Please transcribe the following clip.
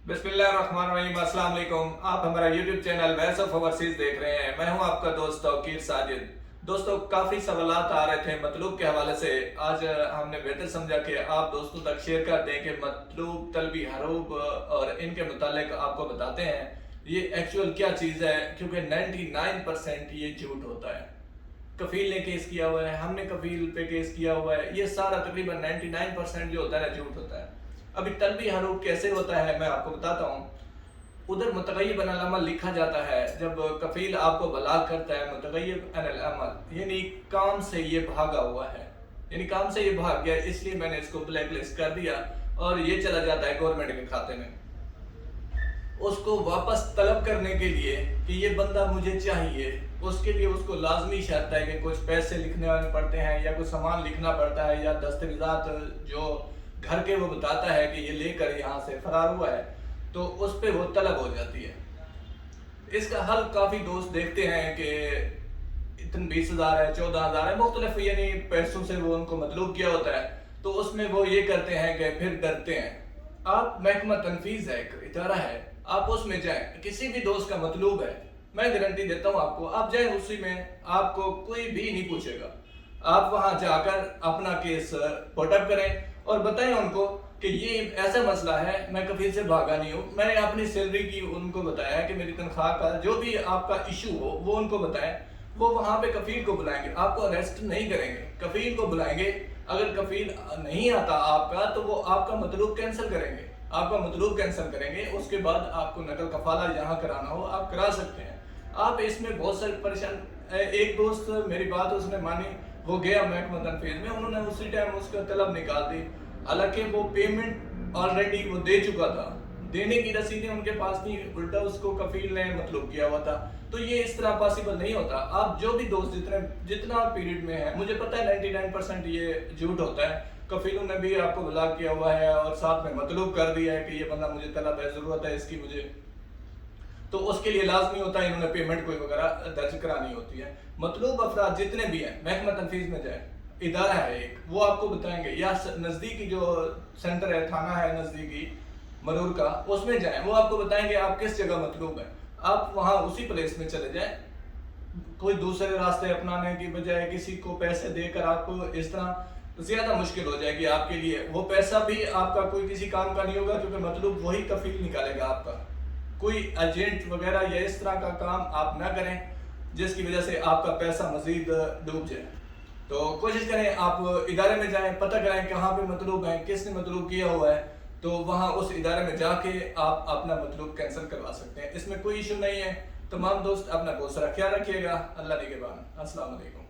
बिस्मिल्लाहिर्रहमानिर्रहीम। अस्सलाम वालेकुम। आप हमारा YouTube channel voice of overseas देख रहे हैं। मैं हूं आपका दोस्त तौकीर साजिद। दोस्तों, काफ़ी सवालात आ रहे थे मतलूब के हवाले से। आज हमने बेहतर समझा कि आप दोस्तों तक शेयर कर दें कि मतलूब, तलबी, हरूब और इनके मुतालिक आपको बताते हैं ये एक्चुअल क्या चीज़ है, क्योंकि 99% ये झूठ होता है। कफील ने केस किया हुआ है, हमने कफील पे केस किया हुआ है, ये सारा तकरीबन 99% जो होता है झूठ होता है। अभी तलबी हरूब कैसे होता है मैं आपको बताता हूँ। उधर मुतगय्यब अनल अमल लिखा जाता है। जब कफील आपको बलाग करता है मुतगय्यब अनल अमल, यानी काम से ये भागा हुआ है, यानी काम से ये भाग गया, इसलिए मैंने इसको ब्लैक लिस्ट कर दिया और ये चला जाता है गवर्नमेंट के खाते में। उसको वापस तलब करने के लिए कि ये बंदा मुझे चाहिए, उसके लिए उसको लाजमी शर्त है कि कुछ पैसे लिखने पड़ते हैं या कुछ सामान लिखना पड़ता है या दस्तावेजात जो घर के वो बताता है कि ये लेकर यहाँ से फरार हुआ है, तो उस पर वो तलब हो जाती है। इसका हल काफ़ी दोस्त देखते हैं कि इतने 20,000 है, 14,000 है, मुख्तलिफ यानी पैसों से वो उनको मतलूब किया होता है, तो उसमें वो ये करते हैं कि फिर डरते हैं। आप महकमा तनफीज है, एक इदारा है, आप उसमें जाएं, किसी भी दोस्त का मतलूब है, मैं गारंटी देता हूँ आपको, आप जाएं उसी में, आपको कोई भी नहीं पूछेगा। आप वहां जाकर अपना केस पुटअप करें और बताएं उनको कि ये ऐसा मसला है, मैं कफील से भागा नहीं हूँ, मैंने अपनी सैलरी की उनको बताया कि मेरी तनख्वाह का जो भी आपका इशू हो वो उनको बताएं। वो वहां पे कफील को बुलाएंगे, आपको अरेस्ट नहीं करेंगे, कफील को बुलाएंगे। अगर कफील नहीं आता आपका तो वो आपका मतलूब कैंसिल करेंगे, आपका मतलूब कैंसिल करेंगे। उसके बाद आपको नकल कफाला जहाँ कराना हो आप करा सकते हैं। आप इसमें बहुत सारे परेशान। एक दोस्त मेरी बात उसने मानी, वो गया महकमा तनफीज में, उन्होंने उसी टाइम उसका तलब निकाल दी, हालांकि वो पेमेंट ऑलरेडी वो दे चुका था, देने की रसीदें उनके पास थी, उल्टा उसको कफील ने मतलब किया हुआ था। तो ये इस तरह पॉसिबल नहीं होता। आप जो भी दोस्त जितना पीरियड में है, मुझे पता है 99% ये झूठ होता है। कफीलों ने भी आपको ब्लॉक किया हुआ है और साथ में मतलूब कर दिया है कि ये बंदा मुझे तलब है, जरूरत है इसकी मुझे, तो उसके लिए लाजमी होता है इन्होंने पेमेंट कोई वगैरह दर्ज करानी होती है। मतलूब अफराद जितने भी हैं, महकमा तनफीज में जाए, इदारा है एक, वो आपको बताएंगे, या नज़दीकी जो सेंटर है, थाना है नज़दीकी मरूर का, उसमें जाएं, वो आपको बताएंगे आप किस जगह मतलूब है। आप वहाँ उसी प्लेस में चले जाएं। कोई दूसरे रास्ते अपनाने की बजाय किसी को पैसे देकर आपको इस तरह ज्यादा मुश्किल हो जाएगी आपके लिए। वो पैसा भी आपका कोई किसी काम का नहीं होगा, क्योंकि मतलब वही कफील निकालेगा आपका। कोई एजेंट वगैरह या इस तरह का काम आप ना करें जिसकी वजह से आपका पैसा मजीद डूब जाए। तो कोशिश करें आप इदारे में जाएं, पता करें कहाँ पे मतलूब है, किसने मतलूब किया हुआ है, तो वहाँ उस इदारे में जाके आप अपना मतलूब कैंसिल करवा सकते हैं। इसमें कोई इशू नहीं है। तमाम दोस्त अपना बहुत सारा ख्याल रखिएगा। अल्लाह निगहबान। अस्सलाम वालेकुम।